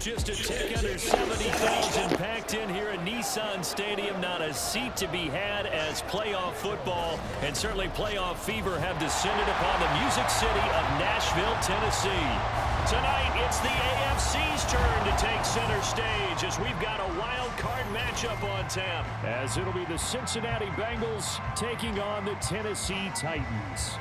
Just a tick under 70,000 packed in here at Nissan Stadium. Not a seat to be had as playoff football and certainly playoff fever have descended upon the Music City of Nashville, Tennessee. Tonight, it's the AFC's turn to take center stage as we've got a wild card matchup on tap. As it'll be the Cincinnati Bengals taking on the Tennessee Titans.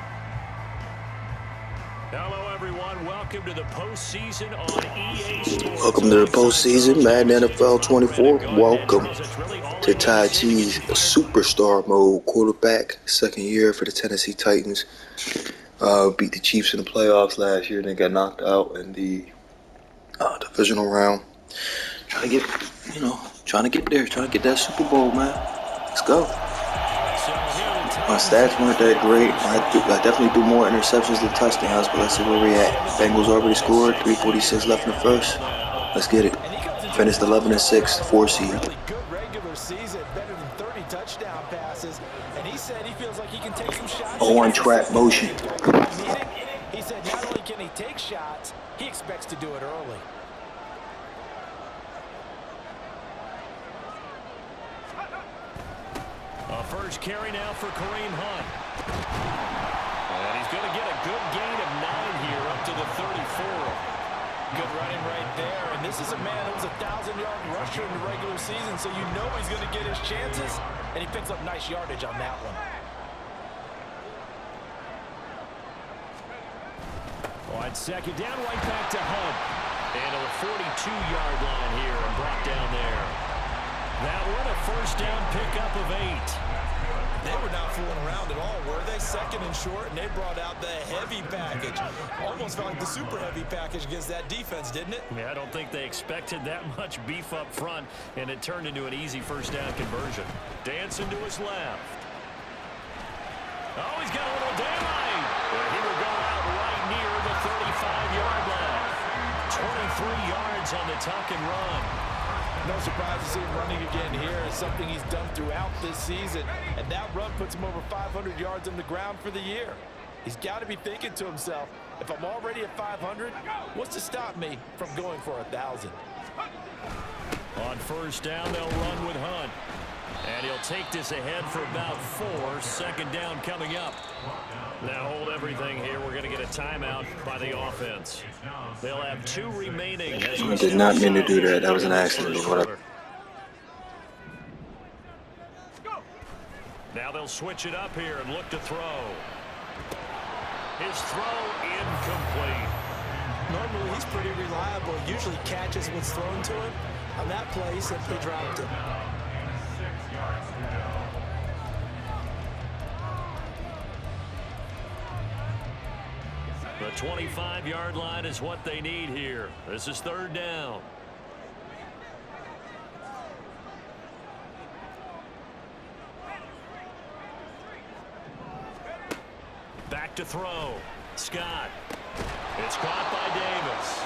Hello, everyone. Welcome to the postseason on EA Sports. Welcome to the postseason, Madden NFL 24. Welcome to TyChi's superstar mode quarterback. Second year for the Tennessee Titans. Beat the Chiefs in the playoffs last year and then got knocked out in the divisional round. Trying to get there, trying to get that Super Bowl, man. Let's go. My stats weren't that great. I definitely threw more interceptions than touchdowns, but let's see where we're at. Bengals already scored, 3:46 left in the first. Let's get it. Finished 11-6, 4 seed. Good regular season, better than 30 touchdown passes, and he said he feels like he can take some shots. On track motion. He said not only can he take shots, he expects to do it early. First carry now for Kareem Hunt. And he's going to get a good gain of 9 here up to the 34. Good running right there. And this is a man who's a 1,000-yard rusher in the regular season, so you know he's going to get his chances. And he picks up nice yardage on that one. On second down, right back to Hunt. And to the 42-yard line here and brought down there. That one a first down pickup of 8. They were not fooling around at all, were they? Second and short, and they brought out the heavy package. Almost felt like the super heavy package against that defense, didn't it? Yeah, I don't think they expected that much beef up front, and it turned into an easy first down conversion. Dancing to his left. Oh, he's got a little daylight. Well, he will go out right near the 35-yard line. 23 yards on the tuck and run. No surprise to see him running again here. It's something he's done throughout this season. And that run puts him over 500 yards on the ground for the year. He's got to be thinking to himself, if I'm already at 500, what's to stop me from going for 1,000? On first down, they'll run with Hunt. And he'll take this ahead for about 4. Second down coming up. Now hold everything here. We're going to get a timeout by the offense. They'll have 2 remaining. I did not mean to do that. That was an accident. Now they'll switch it up here and look to throw. His throw incomplete. Normally he's pretty reliable. Usually catches what's thrown to him. On that play, he simply dropped it. The 25-yard line is what they need here. This is third down. Back to throw. Scott. It's caught by Davis.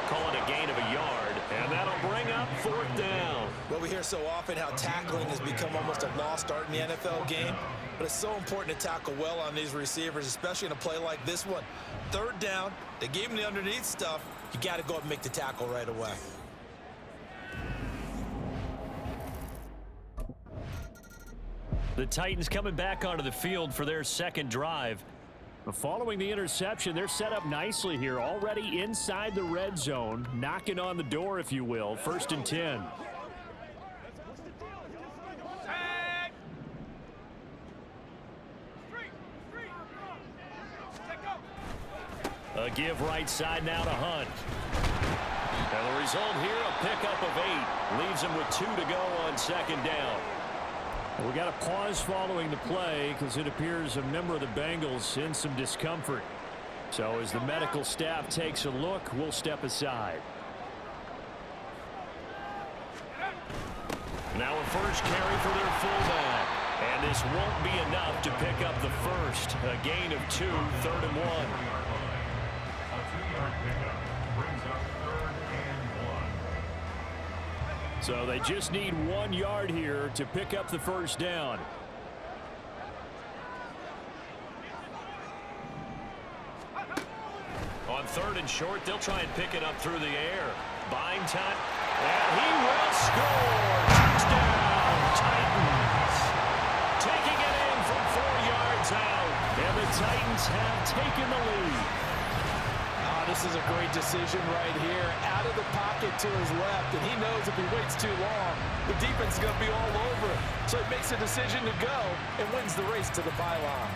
Call it a gain of a yard, and that'll bring up 4th down. Well, we hear so often how tackling has become almost a lost art in the NFL game, but it's so important to tackle well on these receivers, especially in a play like this one. Third down, they gave him the underneath stuff. You got to go up and make the tackle right away. The Titans coming back onto the field for their second drive. Following the interception, they're set up nicely here, already inside the red zone, knocking on the door, if you will. 1st and 10. A give right side now to Hunt. And the result here, a pickup of 8. Leaves him with 2 to go on second down. We got a pause following the play because it appears a member of the Bengals in some discomfort. So as the medical staff takes a look, we'll step aside. Now a first carry for their fullback. And this won't be enough to pick up the first. A gain of 2, 3rd and 1. So they just need 1 yard here to pick up the first down. On 3rd coming short. They'll try and pick it up through the air. Buying time. And he will score. Touchdown, Titans. Taking it in from 4 yards out. And the Titans have taken the lead. This is a great decision right here. Out of the pocket to his left, and he knows if he waits too long, the defense is going to be all over it. So he makes a decision to go and wins the race to the pylon.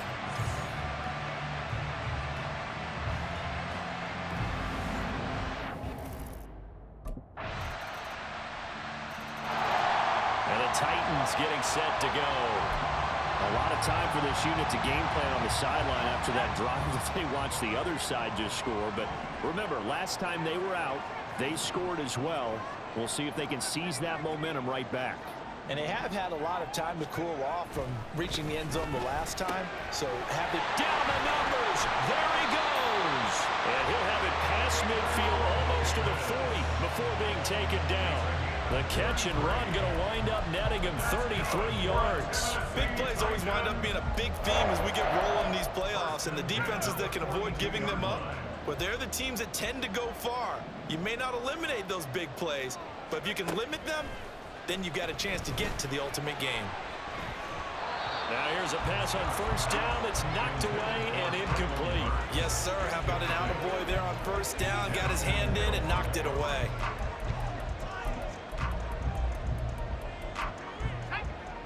And the Titans getting set to go. A lot of time for this unit to game plan on the sideline after that drive that they watched the other side just score. But remember, last time they were out, they scored as well. We'll see if they can seize that momentum right back. And they have had a lot of time to cool off from reaching the end zone the last time. So have it down the numbers. There he goes. And he'll have it past midfield almost to the 40 before being taken down. The catch and run going to wind up netting him 33 yards. Big plays always wind up being a big theme as we get rolling in these playoffs, and the defenses that can avoid giving them up, but they're the teams that tend to go far. You may not eliminate those big plays, but if you can limit them, then you've got a chance to get to the ultimate game. Now here's a pass on first down that's knocked away and incomplete. Yes, sir. How about an attaboy there on first down? Got his hand in and knocked it away.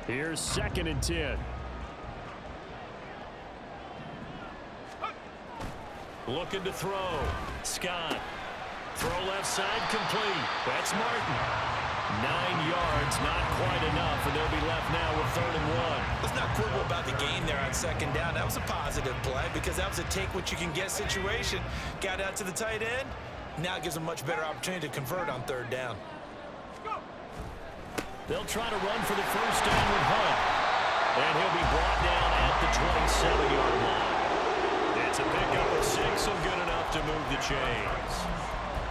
Here's 2nd and 10. Looking to throw. Scott. Throw left side complete. That's Martin. 9 yards, not quite enough, and they'll be left now with 3rd and 1. Let's not quibble about the gain there on 2nd down. That was a positive play because that was a take-what-you-can-get situation. Got out to the tight end. Now it gives them a much better opportunity to convert on 3rd down. They'll try to run for the first down with Hunt. And he'll be brought down at the 27-yard line. It's a pickup of 6 and good enough to move the chains.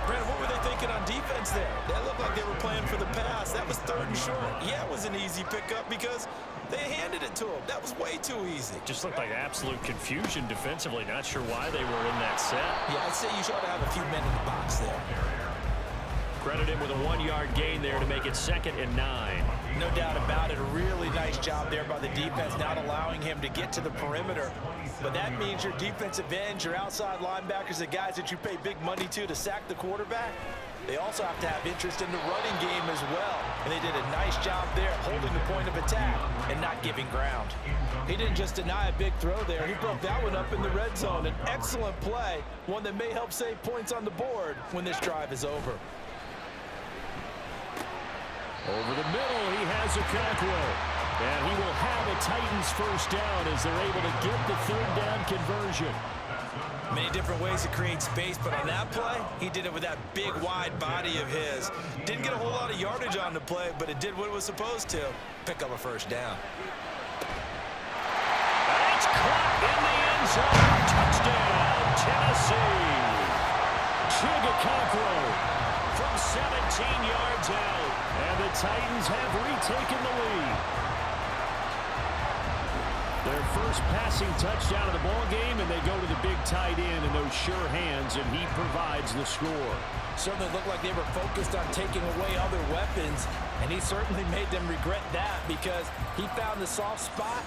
Brad, what were they thinking on defense there? That looked like they were playing for the pass. That was 3rd and short. Yeah, it was an easy pickup because they handed it to him. That was way too easy. Just looked like absolute confusion defensively. Not sure why they were in that set. Yeah, I'd say you should have a few men in the box there. Credit him with a 1-yard gain there to make it 2nd and 9. No doubt about it. A really nice job there by the defense, not allowing him to get to the perimeter. But that means your defensive ends, your outside linebackers, the guys that you pay big money to sack the quarterback, they also have to have interest in the running game as well. And they did a nice job there holding the point of attack and not giving ground. He didn't just deny a big throw there. He broke that one up in the red zone. An excellent play, one that may help save points on the board when this drive is over. Over the middle, he has a Cockrell. And he will have a Titans first down as they're able to get the 3rd down conversion. Many different ways to create space, but on that play, he did it with that big, wide body of his. Didn't get a whole lot of yardage on the play, but it did what it was supposed to. Pick up a first down. That's caught in the end zone. Touchdown, Tennessee. Chigga Cockrell from 17 yards out. And the Titans have retaken the lead. Their first passing touchdown of the ball game, and they go to the big tight end in those sure hands, and he provides the score. Certainly looked like they were focused on taking away other weapons, and he certainly made them regret that because he found the soft spot,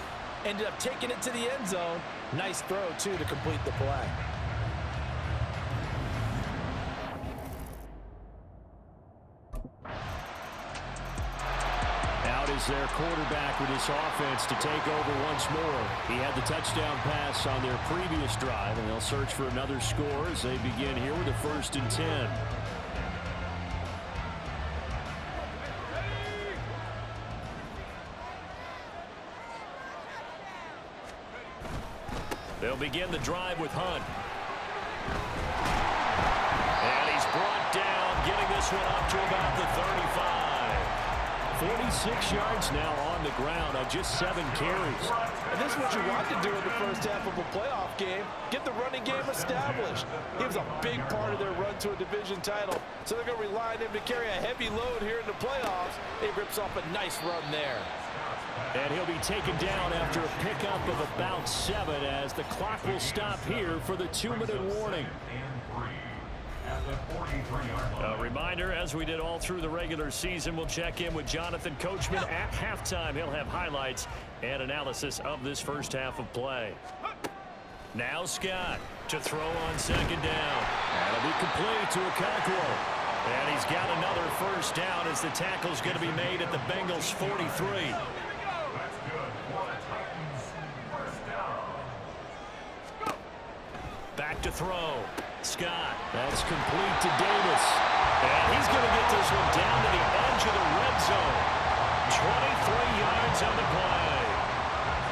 ended up taking it to the end zone. Nice throw, too, to complete the play. Is their quarterback with his offense to take over once more. He had the touchdown pass on their previous drive, and they'll search for another score as they begin here with a 1st and 10. They'll begin the drive with Hunt. And he's brought down, getting this one up to about the 35. 46 yards now on the ground on just 7 carries. And this is what you want to do in the first half of a playoff game. Get the running game established. He was a big part of their run to a division title. So they're going to rely on him to carry a heavy load here in the playoffs. He rips off a nice run there. And he'll be taken down after a pickup of about 7 as the clock will stop here for the 2-minute warning. A reminder, as we did all through the regular season, we'll check in with Jonathan Coachman at halftime. He'll have highlights and analysis of this first half of play. Now Scott to throw on second down. That'll be complete to Okonkwo. And he's got another first down as the tackle's going to be made at the Bengals 43. Back to throw. Scott. That's complete to Davis. And he's going to get this one down to the edge of the red zone. 23 yards on the play.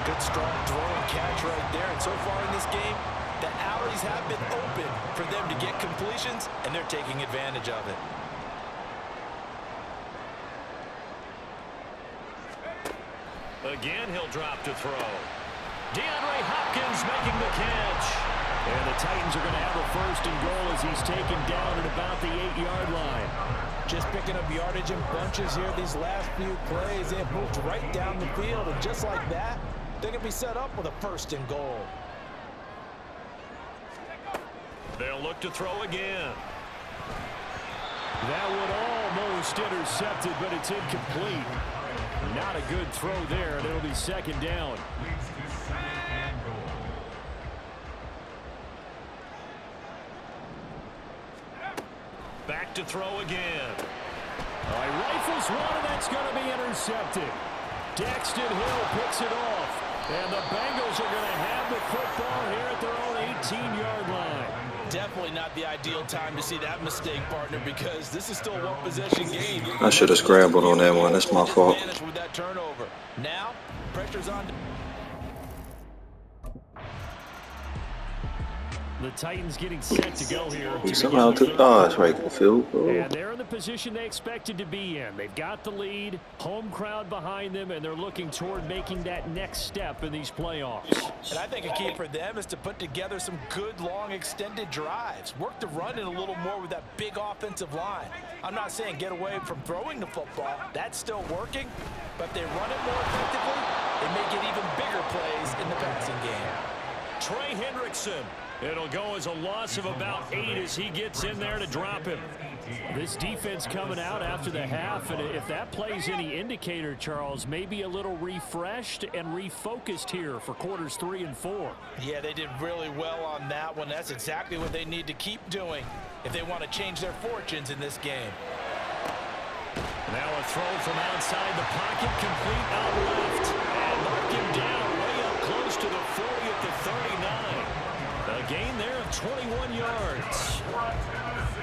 Good strong throw and catch right there. And so far in this game, the alleys have been open for them to get completions, and they're taking advantage of it. Again, he'll drop to throw. DeAndre Hopkins making the catch. And the Titans are going to have a first and goal as he's taken down at about the 8-yard line. Just picking up yardage in bunches here these last few plays. They have moved right down the field, and just like that, they can be set up with a first and goal. They'll look to throw again. That one almost intercepted, but it's incomplete. Not a good throw there, and it'll be second down. Back to throw again. He rifles one, and that's going to be intercepted. Daxton Hill picks it off. And the Bengals are going to have the football here at their own 18-yard line. Definitely not the ideal time to see that mistake, partner, because this is still a one-possession game. I should have scrambled on that one. That's my fault. With that turnover. Now, pressure's on. The Titans getting set to go here. He somehow took it's right in the field. And they're in the position they expected to be in. They've got the lead, home crowd behind them, and they're looking toward making that next step in these playoffs. And I think a key for them is to put together some good, long, extended drives. Work the run in a little more with that big offensive line. I'm not saying get away from throwing the football. That's still working. But if they run it more effectively, they may get even bigger plays in the passing game. Trey Hendrickson. It'll go as a loss of about 8 as he gets in there to drop him. This defense coming out after the half, and if that plays any indicator, Charles, maybe a little refreshed and refocused here for quarters 3 and 4. Yeah, they did really well on that one. That's exactly what they need to keep doing if they want to change their fortunes in this game. Now a throw from outside the pocket, complete out left. And mark him down way up close to the 40 at the 39. A gain there of 21 yards.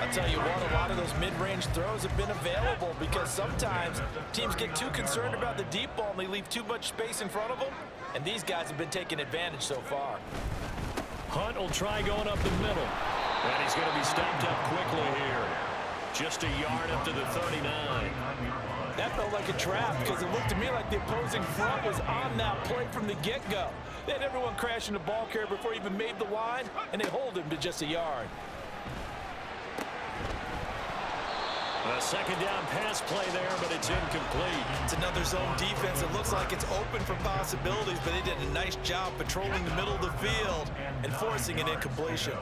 I'll tell you what, a lot of those mid-range throws have been available because sometimes teams get too concerned about the deep ball and they leave too much space in front of them, and these guys have been taking advantage so far. Hunt will try going up the middle, and he's going to be stopped up quickly here. Just a yard up to the 39. That felt like a trap because it looked to me like the opposing front was on that play from the get-go. They had everyone crashing the ball carrier before he even made the line, and they hold him to just a yard. A second down pass play there, but it's incomplete. It's another zone defense. It looks like it's open for possibilities, but they did a nice job patrolling the middle of the field and forcing an incompletion.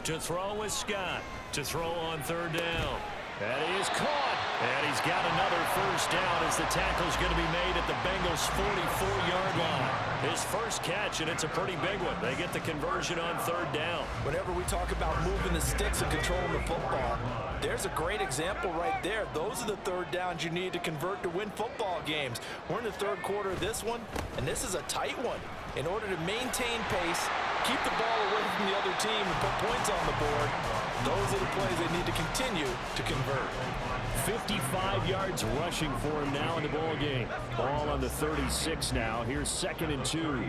To throw is Scott. To throw on third down. That is caught. And he's got another first down as the tackle's going to be made at the Bengals' 44-yard line. His first catch, and it's a pretty big one. They get the conversion on third down. Whenever we talk about moving the sticks and controlling the football, there's a great example right there. Those are the third downs you need to convert to win football games. We're in the third quarter of this one, and this is a tight one. In order to maintain pace, keep the ball away from the other team, and put points on the board, those are the plays they need to continue to convert. 55 yards rushing for him now in the ball game. Ball on the 36 now. Here's 2nd and 2.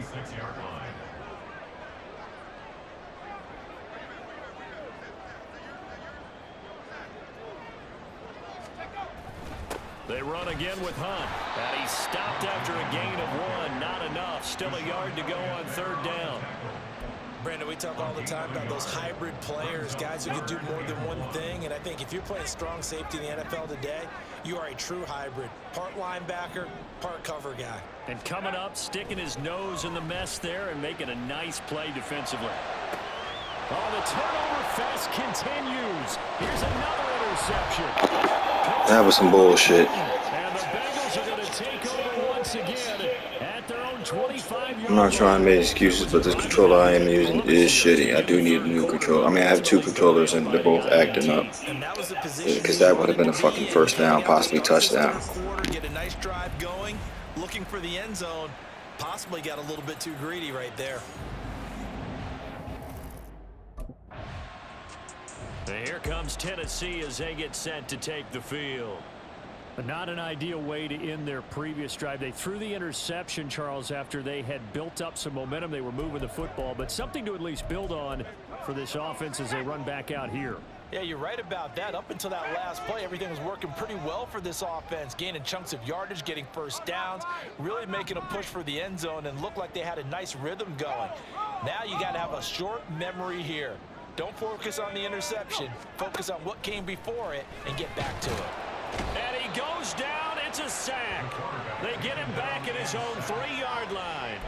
They run again with Hunt. And he's stopped after a gain of 1. Not enough. Still a yard to go on third down. Brandon, we talk all the time about those hybrid players, guys who can do more than one thing. And I think if you're playing strong safety in the NFL today, you are a true hybrid. Part linebacker, part cover guy. And coming up, sticking his nose in the mess there and making a nice play defensively. Oh, the turnover fest continues. Here's another interception. That was some bullshit. And the Bengals are going to take over once again at their own 25-yard I'm not trying to make excuses, but this controller I am using is shitty. I do need a new controller. I mean, I have two controllers and they're both acting up. Because that would have been a fucking first down, possibly touchdown. Get a nice drive going, looking for the end zone. Possibly got a little bit too greedy right there. And here comes Tennessee as they get set to take the field. But not an ideal way to end their previous drive. They threw the interception, Charles, after they had built up some momentum. They were moving the football, but something to at least build on for this offense as they run back out here. Yeah, you're right about that. Up until that last play, everything was working pretty well for this offense, gaining chunks of yardage, getting first downs, really making a push for the end zone, and looked like they had a nice rhythm going. Now you got to have a short memory here. Don't focus on the interception. Focus on what came before it and get back to it. And he goes down. It's a sack. They get him back at his own 3-yard line.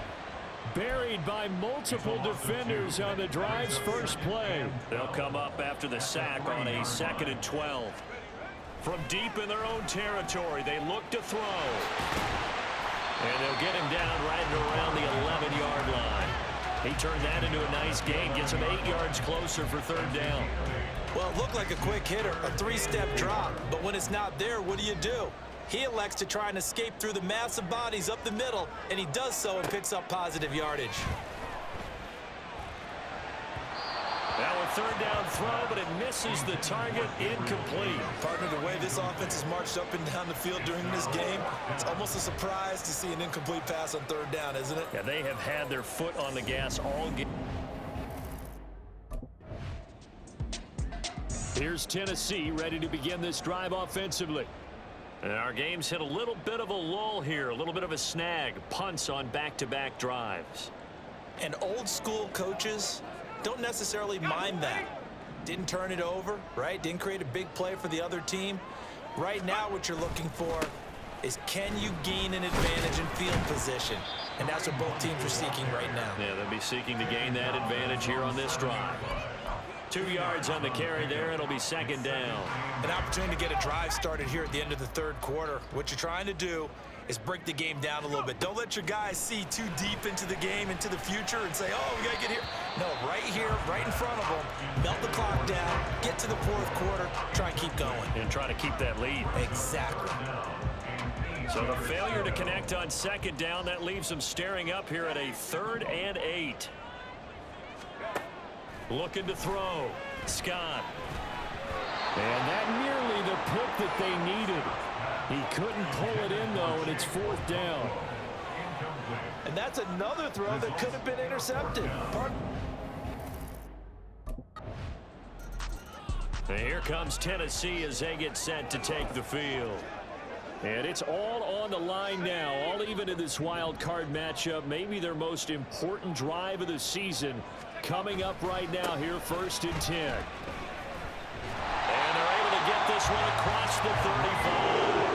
Buried by multiple defenders on the drive's first play. They'll come up after the sack on a 2nd and 12. From deep in their own territory, they look to throw. And they'll get him down right around the 11-yard line. He turned that into a nice gain, gets him 8 yards closer for 3rd down. Well, it looked like a quick hitter, a 3-step drop, but when it's not there, what do? He elects to try and escape through the massive bodies up the middle, and he does so and picks up positive yardage. Now a 3rd down throw, but it misses the target, incomplete. Partner, the way this offense has marched up and down the field during this game, it's almost a surprise to see an incomplete pass on 3rd down, isn't it? Yeah, they have had their foot on the gas all game. Here's Tennessee ready to begin this drive offensively. And our game's hit a little bit of a lull here, a little bit of a snag. Punts on back-to-back drives. And old school coaches don't necessarily mind that. Didn't turn it over, right? Didn't create a big play for the other team. Right now what you're looking for is, can you gain an advantage in field position? And that's what both teams are seeking right now. Yeah, they'll be seeking to gain that advantage here on this drive. 2 yards on the carry there. It'll be 2nd down. An opportunity to get a drive started here at the end of the 3rd quarter. What you're trying to do is break the game down a little bit. Don't let your guys see too deep into the game, into the future, and say, oh, we got to get here. No, right here, right in front of them, melt the clock down, get to the 4th quarter, try and keep going. And try to keep that lead. Exactly. So the failure to connect on 2nd down, that leaves them staring up here at a 3rd and 8. Looking to throw. Scott. And that nearly the pick that they needed. He couldn't pull it in, though, and it's 4th down. And that's another throw that could have been intercepted. And here comes Tennessee as they get set to take the field. And it's all on the line now, all even in this wild card matchup. Maybe their most important drive of the season coming up right now here, 1st and 10. And they're able to get this one across the 35.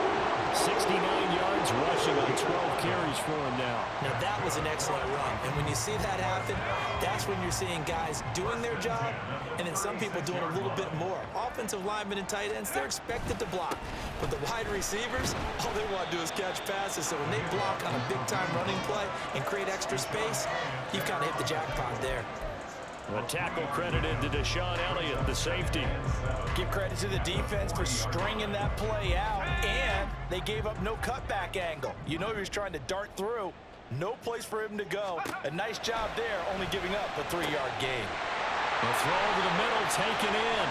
69 yards rushing on 12 carries for him now. Now that was an excellent run. And when you see that happen, that's when you're seeing guys doing their job and then some people doing a little bit more. Offensive linemen and tight ends, they're expected to block. But the wide receivers, all they want to do is catch passes. So when they block on a big-time running play and create extra space, you've kind of hit the jackpot there. The tackle credited to Deshaun Elliott, the safety. Give credit to the defense for stringing that play out, and they gave up no cutback angle. You know he was trying to dart through. No place for him to go. A nice job there, only giving up a 3-yard gain. The throw over the middle, taken in.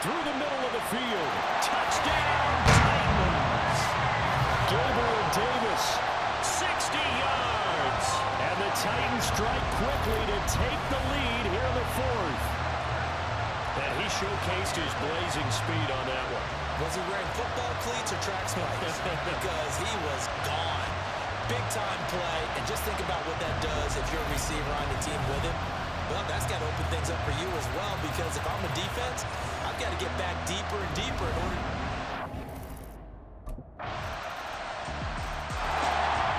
Through the middle of the field. Touchdown, Titans. Gabriel Davis, 60 yards. And the Titans strike quickly to take the lead here in the 4th. And he showcased his blazing speed on that one. Was he wearing football cleats or track spikes? Because he was gone. Big-time play, and just think about what that does if you're a receiver on the team with him. Well, that's got to open things up for you as well, because if I'm a defense, I've got to get back deeper and deeper in order.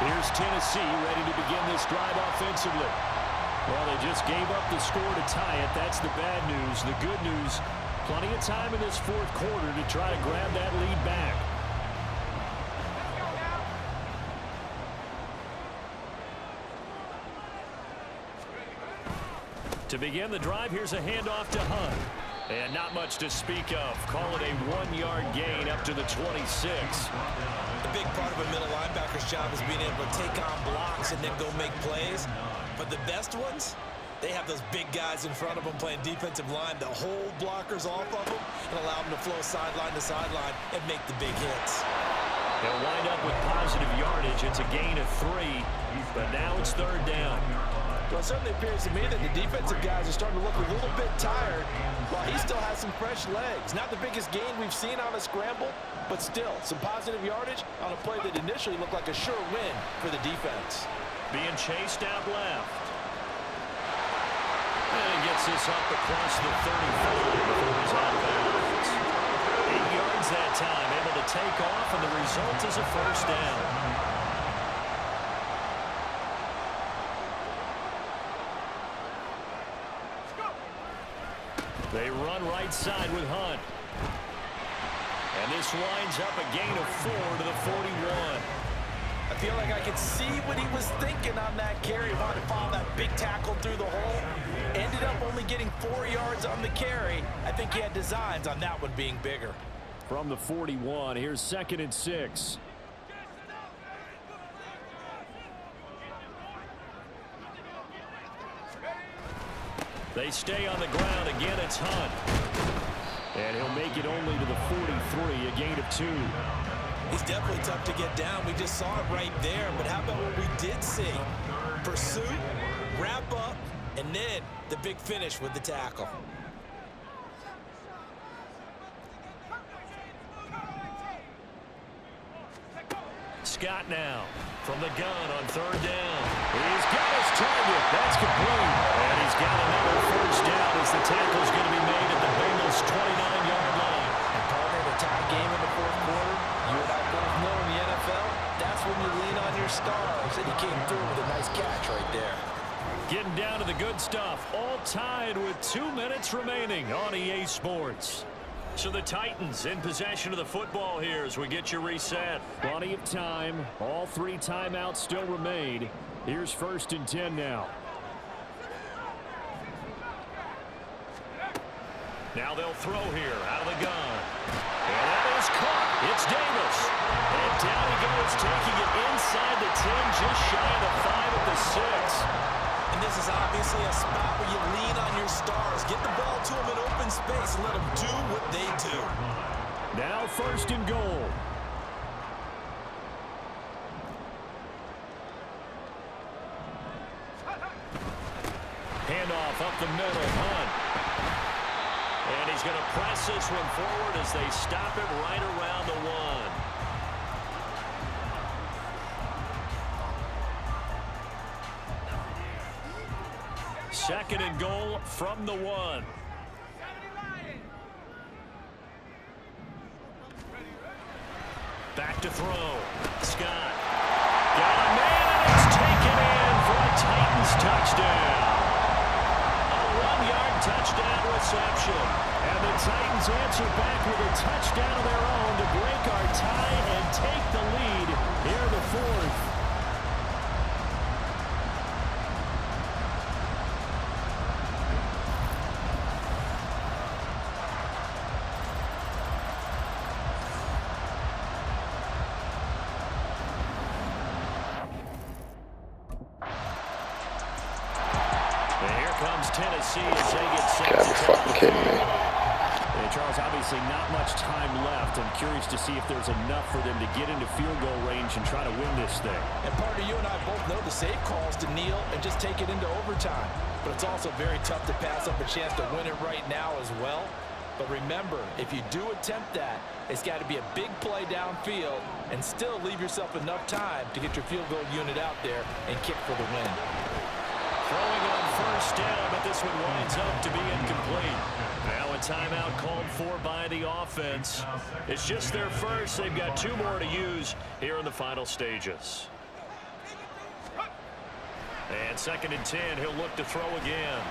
Here's Tennessee ready to begin this drive offensively. Well, they just gave up the score to tie it. That's the bad news. The good news, plenty of time in this fourth quarter to try to grab that lead back. To begin the drive, here's a handoff to Hunt. And not much to speak of. Call it a 1-yard gain up to the 26. The big part of a middle linebacker's job is being able to take on blocks and then go make plays. But the best ones, they have those big guys in front of them playing defensive line to hold blockers off of them and allow them to flow sideline to sideline and make the big hits. They'll wind up with positive yardage. It's a gain of 3, but now it's third down. Well, it certainly appears to me that the defensive guys are starting to look a little bit tired while he still has some fresh legs. Not the biggest gain we've seen on a scramble, but still some positive yardage on a play that initially looked like a sure win for the defense. Being chased out left. And he gets this up across the 35 before he's out of bounds. 8 yards that time, able to take off, and the result is a first down. They run right side with Hunt. And this winds up a gain of 4 to the 41. I feel like I could see what he was thinking on that carry. He wanted to follow that big tackle through the hole. Ended up only getting 4 yards on the carry. I think he had designs on that one being bigger. From the 41, here's 2nd and 6. They stay on the ground. Again, it's Hunt. And he'll make it only to the 43, a gain of 2. He's definitely tough to get down. We just saw it right there. But how about what we did see? Pursuit, wrap up, and then the big finish with the tackle. Scott now from the gun on third down. He's got his target. That's complete. And he's got another first down as the tackle's going to be made at the Bengals' 29-yard line. And partner, the tie game in the fourth quarter, you and I both know in the NFL, that's when you lean on your stars. And he came through with a nice catch right there. Getting down to the good stuff. All tied with 2 minutes remaining on EA Sports. So the Titans in possession of the football here as we get you reset. Plenty of time. All 3 timeouts still remain. Here's 1st and 10 now. Now they'll throw here out of the gun. And that is caught. It's Davis. And down he goes, taking it inside the 10, just shy of the 5 at the 6. And this is obviously a spot where you lean on your stars. Get the ball to them in open space and let them do what they do. Now 1st and goal. Handoff up the middle, Hunt. And he's going to press this one forward as they stop it right around the 1. 2nd and goal from the 1. Back to throw. Scott. Got a man, and it's taken in for a Titans touchdown. A 1-yard touchdown reception. And the Titans answer back with a touchdown of their own to break our tie and take the lead here in the 4th. Tennessee as they get set. Gotta be fucking kidding me. And Charles, obviously not much time left. I'm curious to see if there's enough for them to get into field goal range and try to win this thing. And partner, you and I both know the safe calls to kneel and just take it into overtime. But it's also very tough to pass up a chance to win it right now as well. But remember, if you do attempt that, it's got to be a big play downfield and still leave yourself enough time to get your field goal unit out there and kick for the win. Throwing on first down, but this one winds up to be incomplete. Now a timeout called for by the offense. It's just their first. They've got 2 more to use here in the final stages. And 2nd and 10, he'll look to throw again.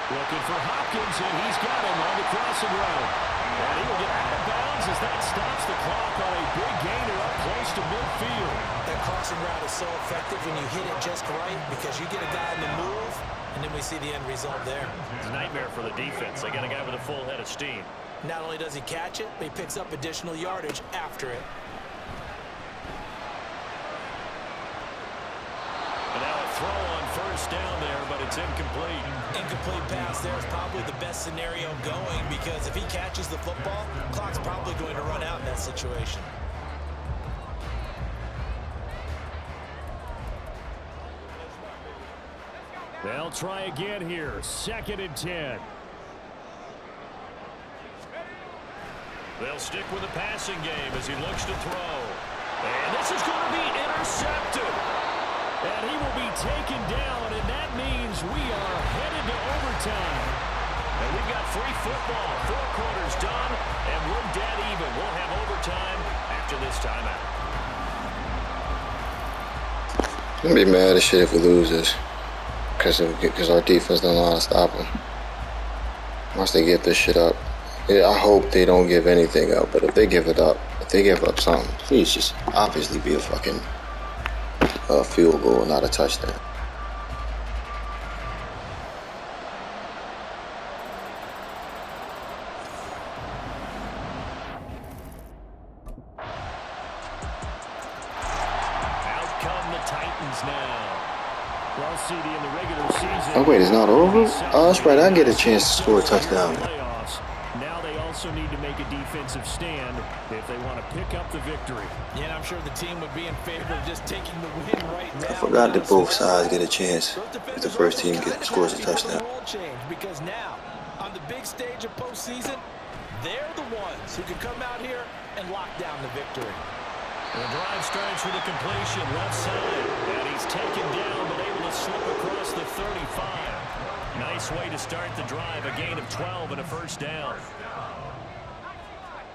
Looking for Hopkins, and he's got him on the crossing route. And he will get out of bounds as that stops the clock on a big gainer up close to midfield. That crossing route is so effective when you hit it just right because you get a guy in the move, and then we see the end result there. It's a nightmare for the defense. They got a guy with a full head of steam. Not only does he catch it, but he picks up additional yardage after it. And now a throw on 1st down there, but it's incomplete. Incomplete pass there is probably the best scenario going because if he catches the football, the clock's probably going to run out in that situation. They'll try again here. 2nd and 10. They'll stick with the passing game as he looks to throw. And this is going to be intercepted. And he will be taken down, and that means we are headed to overtime. And we've got free football, 4 quarters done, and we're dead even. We'll have overtime after this timeout. I'm gonna be mad as shit if we lose this. Because our defense don't know how to stop them. Once they get this shit up. Yeah, I hope they don't give anything up, but if they give it up, if they give up something, please just obviously be a fucking field goal, not a touchdown. Out come the Titans now. Well, CD in the regular season. Oh wait, it's not over? Oh, that's right, I get a chance to score a touchdown. Now they also need to make a defensive stand if they want to pick up the victory. Yeah, and I'm sure the team would be in favor of just taking the win right now. I forgot that both sides get a chance if the first team scores a touchdown. Because now, on the big stage of postseason, they're the ones who can come out here and lock down the victory. The drive starts with a completion left side, and he's taken down but able to slip across the 35. Nice way to start the drive, a gain of 12 and a 1st down.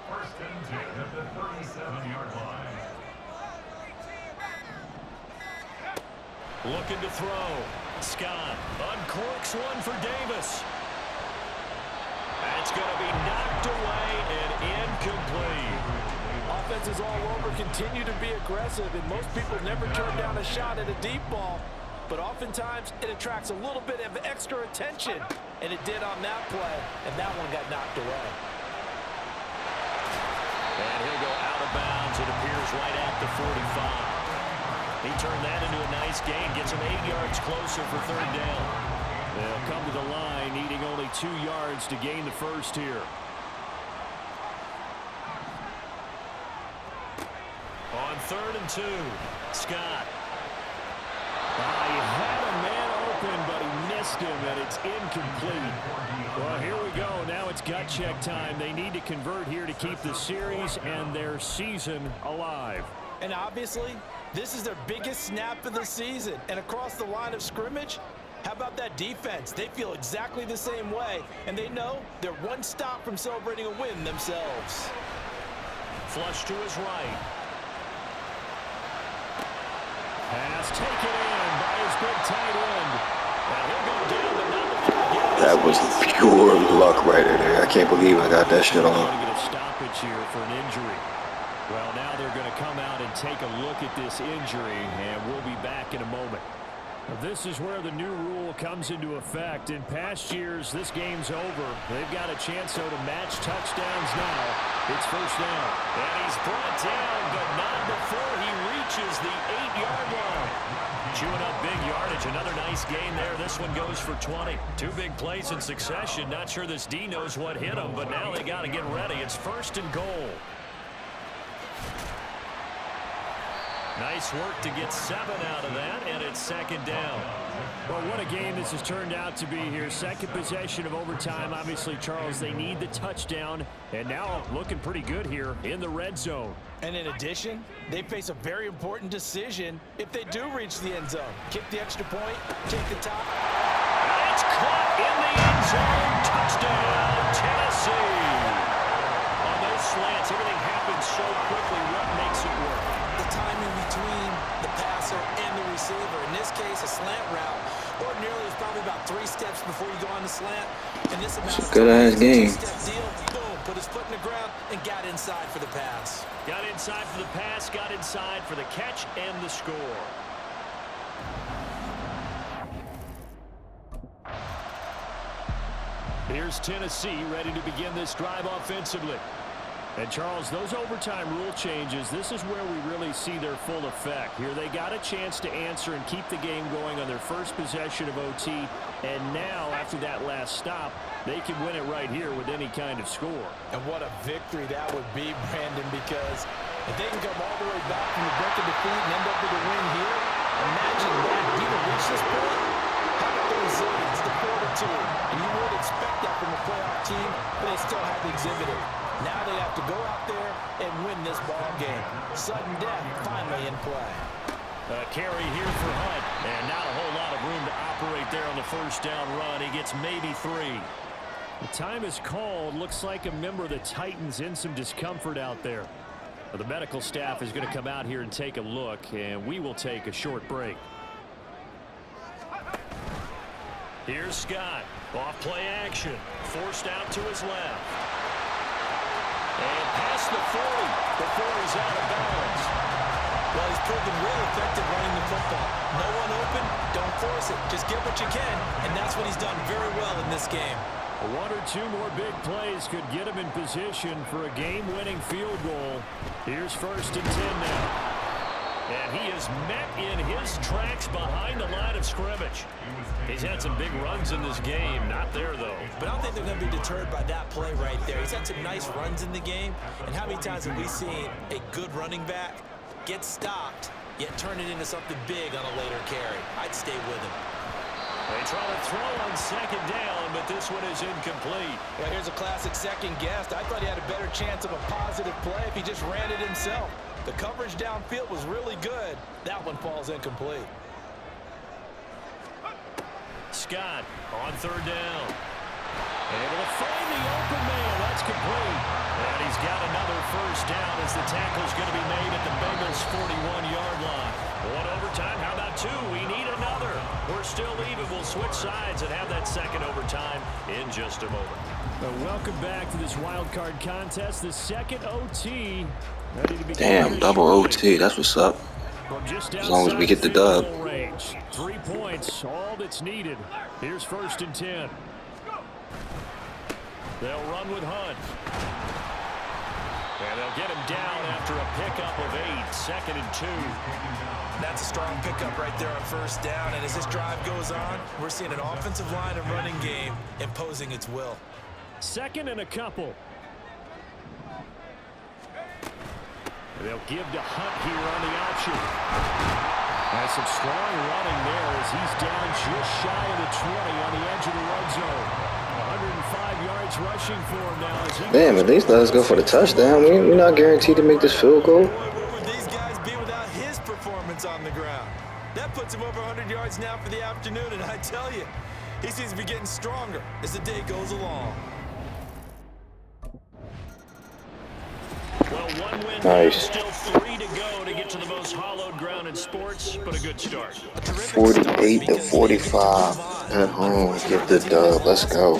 First and 10 at the 37-yard line. Looking to throw. Scott uncorks one for Davis. That's going to be knocked away and incomplete. Offenses all over continue to be aggressive, and most people never turn down a shot at a deep ball. But oftentimes, it attracts a little bit of extra attention. And it did on that play, and that one got knocked away. And he'll go out of bounds. It appears right at the 45. He turned that into a nice gain. Gets him 8 yards closer for 3rd down. They'll come to the line, needing only 2 yards to gain the 1st here. On 3rd and 2, Scott. He had a man open, but he missed him, and it's incomplete. Well, here we go. Now it's gut check time. They need to convert here to keep the series and their season alive. And obviously, this is their biggest snap of the season. And across the line of scrimmage, how about that defense? They feel exactly the same way, and they know they're one stop from celebrating a win themselves. Flush to his right. Pass taken in by his big tight end. And he'll go down, but not before again. That was pure luck right there. I can't believe I got that shit on. Going to get a stoppage here for an injury. Well, now they're going to come out and take a look at this injury, and we'll be back in a moment. This is where the new rule comes into effect. In past years, this game's over. They've got a chance, though, to match touchdowns now. It's 1st down. And he's brought down, but not before he reaches the 8-yard line. Chewing up big yardage. Another nice gain there. This one goes for 20. 2 big plays in succession. Not sure this D knows what hit him, but now they got to get ready. It's 1st and goal. Nice work to get 7 out of that, and it's 2nd down. Well, what a game this has turned out to be here. 2nd possession of overtime. Obviously, Charles, they need the touchdown, and now looking pretty good here in the red zone. And in addition, they face a very important decision if they do reach the end zone. Kick the extra point, take the top. And it's caught in the end zone. Touchdown, Tennessee. On those slants, everything happens so quickly. What makes it work? The timing between the passer and the receiver. In this case, a Good ass game. Two-step deal, boom, put his foot in the ground and got inside for the pass. Got inside for the pass, got inside for the catch and the score. Here's Tennessee ready to begin this drive offensively. And Charles, those overtime rule changes, this is where we really see their full effect. Here they got a chance to answer and keep the game going on their first possession of OT. And now, after that last stop, they can win it right here with any kind of score. And what a victory that would be, Brandon, because if they can come all the way back from the brink of defeat and end up with a win here, imagine that. Even reach this point, how about the resilience, the fortitude? And you would expect that from a playoff team, but they still have to exhibit it. Now they have to go out there and win this ball game. Sudden death finally in play. A carry here for Hunt, and not a whole lot of room to operate there on the first down run. He gets maybe 3. The time is called. Looks like a member of the Titans in some discomfort out there. The medical staff is going to come out here and take a look, and we will take a short break. Here's Scott. Off play action. Forced out to his left. And past the 40 before he's out of bounds. Well, he's proven real effective running the football. No one open, don't force it. Just get what you can, and that's what he's done very well in this game. 1 or 2 more big plays could get him in position for a game-winning field goal. Here's 1st and 10 now. And he is met in his tracks behind the line of scrimmage. He's had some big runs in this game. Not there, though. But I don't think they're going to be deterred by that play right there. He's had some nice runs in the game. And how many times have we seen a good running back get stopped, yet turn it into something big on a later carry? I'd stay with him. They try to throw on 2nd down, but this one is incomplete. Well, here's a classic second guess. I thought he had a better chance of a positive play if he just ran it himself. The coverage downfield was really good. That one falls incomplete. Scott on 3rd down. Able to find the open man. That's complete. And he's got another 1st down as the tackle's going to be made at the Bengals' 41-yard line. 1 overtime. How about 2? We need another. We're still even. We'll switch sides and have that 2nd overtime in just a moment. Welcome back to this wild card contest. The 2nd OT. Damn, double OT. That's what's up. As long as we get the dub. 3 points, all that's needed. Here's 1st and 10. They'll run with Hunt. And they'll get him down after a pickup of 8. 2nd and 2. That's a strong pickup right there on 1st down. And as this drive goes on, we're seeing an offensive line and running game imposing its will. 2nd and a couple. They'll give to Hunt here on the option. That's some strong running there as he's down just shy of the 20 on the edge of the red zone. 105 yards rushing for him now. As he Damn, at least let us go for the touchdown. We're not guaranteed to make this field goal. Where would these guys be without his performance on the ground? That puts him over 100 yards now for the afternoon, and I tell you, he seems to be getting stronger as the day goes along. Well, 1 win, nice. Still 3 to go to get to the most hollowed ground in sports, but a good start. 48-45 at home. Get the dub. Let's go.